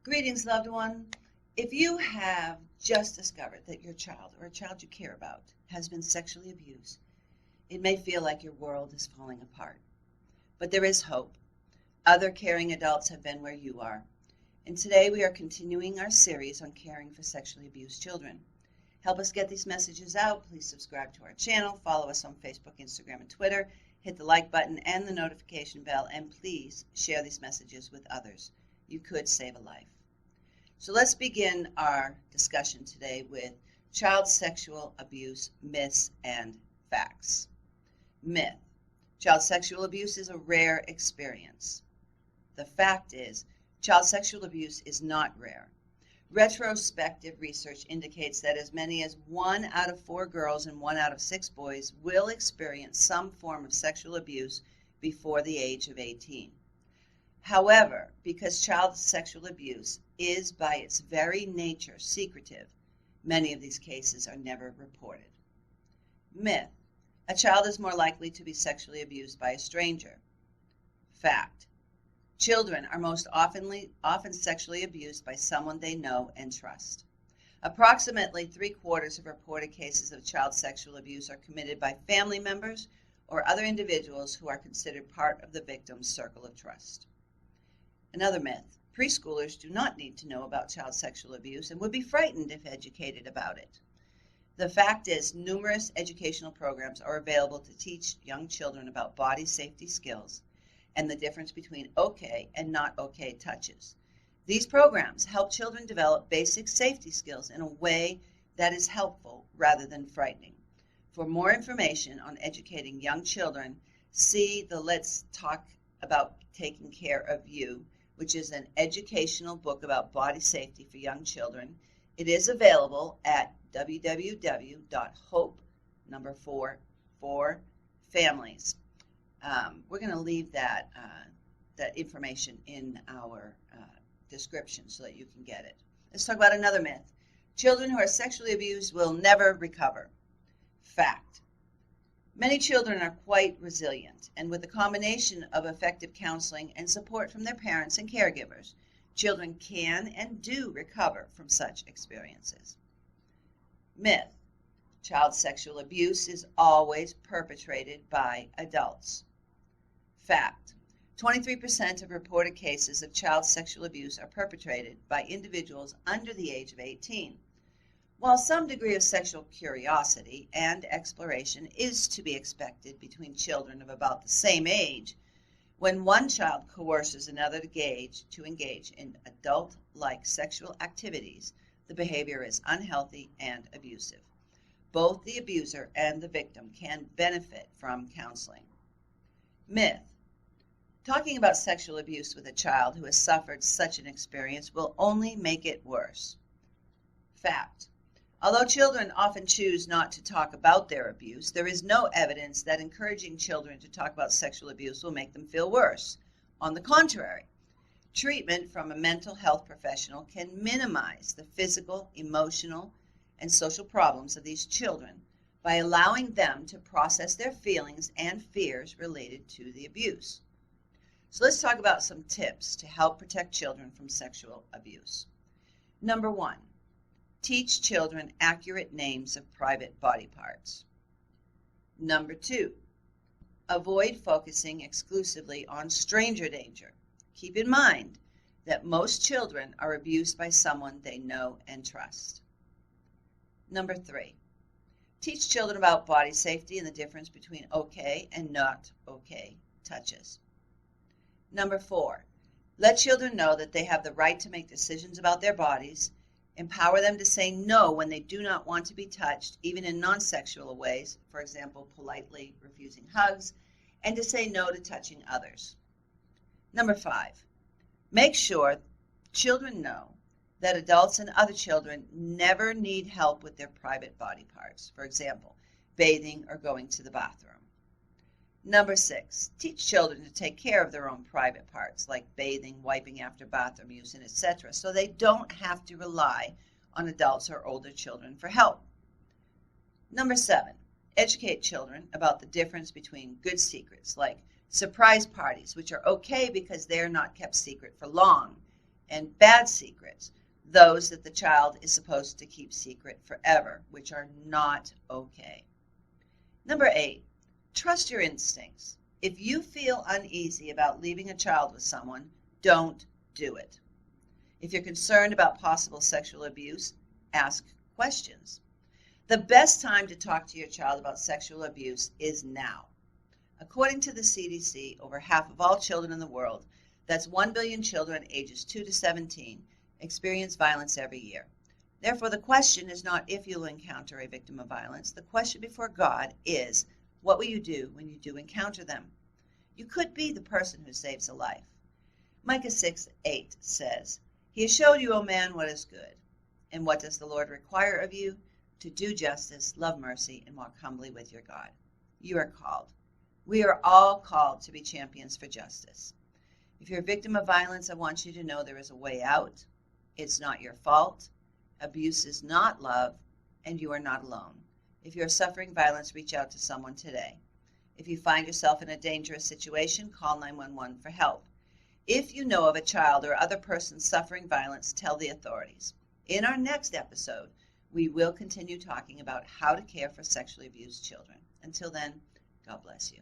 Greetings, loved one. If you have just discovered that your child or a child you care about has been sexually abused, it may feel like your world is falling apart. But there is hope. Other caring adults have been where you are. And today we are continuing our series on caring for sexually abused children. Help us get these messages out. Please subscribe to our channel, follow us on Facebook, Instagram, and Twitter, hit the like button and the notification bell, and please share these messages with others. You could save a life. So let's begin our discussion today with child sexual abuse myths and facts. Myth: child sexual abuse is a rare experience. The fact is, child sexual abuse is not rare. Retrospective research indicates that as many as 1 out of 4 girls and 1 out of 6 boys will experience some form of sexual abuse before the age of 18. However, because child sexual abuse is by its very nature secretive, many of these cases are never reported. Myth: a child is more likely to be sexually abused by a stranger. Fact: children are most often sexually abused by someone they know and trust. Approximately 3/4 of reported cases of child sexual abuse are committed by family members or other individuals who are considered part of the victim's circle of trust. Another myth: preschoolers do not need to know about child sexual abuse and would be frightened if educated about it. The fact is, numerous educational programs are available to teach young children about body safety skills and the difference between okay and not okay touches. These programs help children develop basic safety skills in a way that is helpful rather than frightening. For more information on educating young children, see the Let's Talk About Taking Care of You, which is an educational book about body safety for young children. It is available at www.hope4families. We're going to leave that information in our description so that you can get it. Let's talk about another myth. Children who are sexually abused will never recover. Fact: many children are quite resilient, and with a combination of effective counseling and support from their parents and caregivers, children can and do recover from such experiences. Myth: child sexual abuse is always perpetrated by adults. Fact: 23% of reported cases of child sexual abuse are perpetrated by individuals under the age of 18. While some degree of sexual curiosity and exploration is to be expected between children of about the same age, when one child coerces another to engage in adult-like sexual activities, the behavior is unhealthy and abusive. Both the abuser and the victim can benefit from counseling. Myth: talking about sexual abuse with a child who has suffered such an experience will only make it worse. Fact: although children often choose not to talk about their abuse, there is no evidence that encouraging children to talk about sexual abuse will make them feel worse. On the contrary, treatment from a mental health professional can minimize the physical, emotional, and social problems of these children by allowing them to process their feelings and fears related to the abuse. So let's talk about some tips to help protect children from sexual abuse. Number 1, teach children accurate names of private body parts. Number 2, avoid focusing exclusively on stranger danger. Keep in mind that most children are abused by someone they know and trust. Number 3, teach children about body safety and the difference between okay and not okay touches. Number 4, let children know that they have the right to make decisions about their bodies. Empower them to say no when they do not want to be touched, even in non-sexual ways, for example, politely refusing hugs, and to say no to touching others. Number 5, make sure children know that adults and other children never need help with their private body parts, for example, bathing or going to the bathroom. Number 6, teach children to take care of their own private parts, like bathing, wiping after bathroom use, and etc., so they don't have to rely on adults or older children for help. Number 7, educate children about the difference between good secrets, like surprise parties, which are okay because they are not kept secret for long, and bad secrets, those that the child is supposed to keep secret forever, which are not okay. Number 8, trust your instincts. If you feel uneasy about leaving a child with someone, don't do it. If you're concerned about possible sexual abuse, ask questions. The best time to talk to your child about sexual abuse is now. According to the CDC, over half of all children in the world, that's 1 billion children ages 2 to 17, experience violence every year. Therefore, the question is not if you'll encounter a victim of violence. The question before God is, what will you do when you do encounter them? You could be the person who saves a life. Micah 6:8 says, He has showed you, O man, what is good. And what does the Lord require of you? To do justice, love mercy, and walk humbly with your God. You are called. We are all called to be champions for justice. If you're a victim of violence, I want you to know there is a way out. It's not your fault. Abuse is not love, and you are not alone. If you are suffering violence, reach out to someone today. If you find yourself in a dangerous situation, call 911 for help. If you know of a child or other person suffering violence, tell the authorities. In our next episode, we will continue talking about how to care for sexually abused children. Until then, God bless you.